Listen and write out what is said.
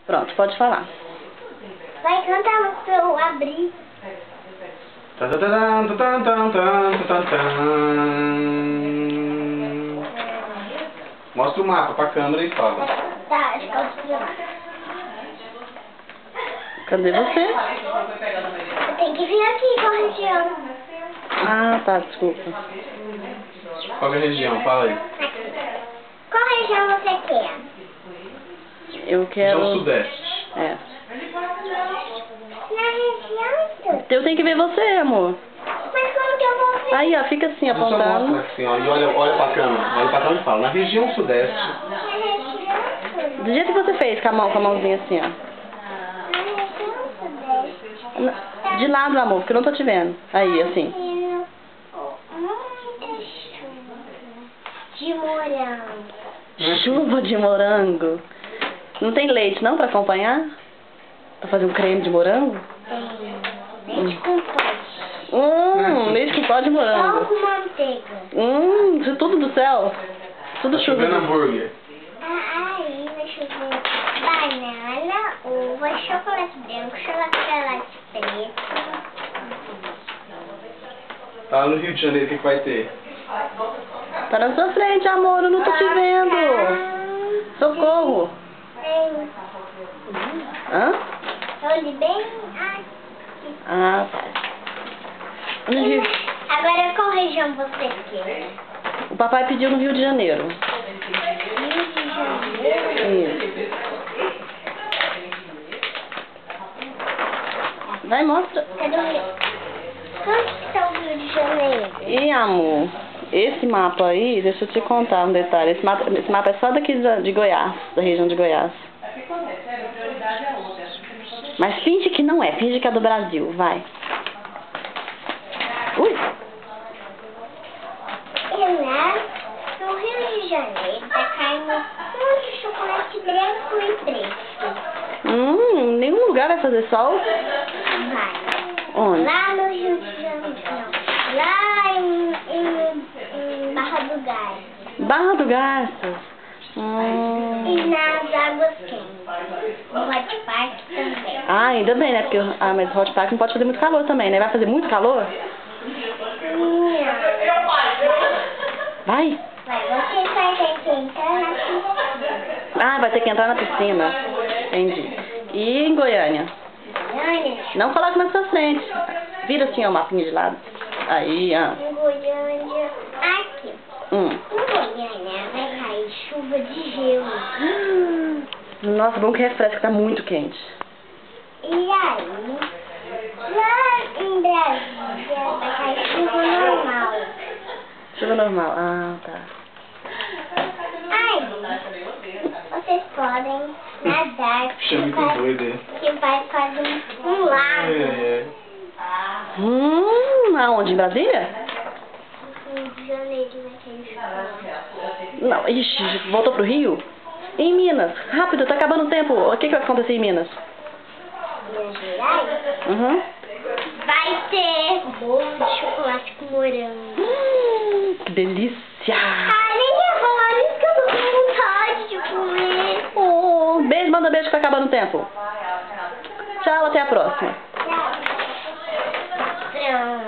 Pronto, pode falar. Vai cantar a música pra eu abrir. Mostra o mapa pra câmera e fala. Tá, acho que eu preciso. Cadê você? Eu tenho que vir aqui com a região. Ah, tá, desculpa. Qual é a região? Fala aí. Qual região você quer? Eu quero... Região Sudeste. É. Na região? Eu tenho que ver você, amor. Mas como que eu vou ver? Aí, ó, fica assim, Eu só apontando. mostra assim, ó, e olha pra câmera. Olha pra câmera e fala. Na região Sudeste. Na região? Do jeito que você fez, com a mãozinha assim, ó. Na região sudeste. De lado, amor, porque eu não tô te vendo. Aí, assim. Muita chuva. De morango. Chuva de morango. Não tem leite, não, pra acompanhar? Pra fazer um creme de morango? Leite com pote. Leite com pó de Só morango. com manteiga. Isso tudo do céu. Tudo Tá chuva. chovendo hambúrguer. Aí vai chover banana, uva, chocolate branco, chocolate preto. Tá no Rio de Janeiro, o que vai ter? Tá na sua frente, amor, eu não tô te vendo. Socorro. Tem. Hã? Olhe bem aqui. Ah, tá. No Rio. Agora qual região você quer? O papai pediu no Rio de Janeiro. Rio de Janeiro. Isso. Vai, mostra. Cadê o Rio? Onde está o Rio de Janeiro? E, amor, esse mapa aí, deixa eu te contar um detalhe. Esse mapa é só daqui de Goiás, da região de Goiás. Mas finge que não é, finge que é do Brasil, vai. Ui! E lá no Rio de Janeiro tá caindo muito chocolate branco e preto. Nenhum lugar vai fazer sol? Vai. Onde? Lá no Rio de Janeiro. Não. Lá em Barra do Gás. Barra do Garças. E nas águas quentes. No Hot Park também. Ah, ainda bem, né? Porque mas o Hot Park não pode fazer muito calor também, né? Vai fazer muito calor? Não. Vai. Vai, você vai ter que entrar na piscina. Ah, vai ter que entrar na piscina. Entendi. E em Goiânia? Goiânia. Não coloque na sua frente. Vira assim, ó, o mapinha de lado. Aí, ó. Em Goiânia. Aqui. Em Goiânia vai cair chuva de gelo. Nossa, bom que refresca, tá muito quente. E aí, lá em Brasília vai cair chuva normal. Chuva normal. Ah, tá. Aí, vocês podem nadar Puxa, muito doido, hein? que vai fazer um lago. Aonde? Em Brasília? No Rio de Janeiro vai cair chuva. Não, ixi, voltou pro Rio? Em Minas. Rápido, tá acabando o tempo. O que vai acontecer em Minas? Minas Gerais vai ter bolo de chocolate com morango. Que delícia! Ai, nem é falar isso que eu tô com vontade de comer. Oh, beijo, manda beijo que tá acabando o tempo. Tchau, até a próxima. Tchau. Pronto.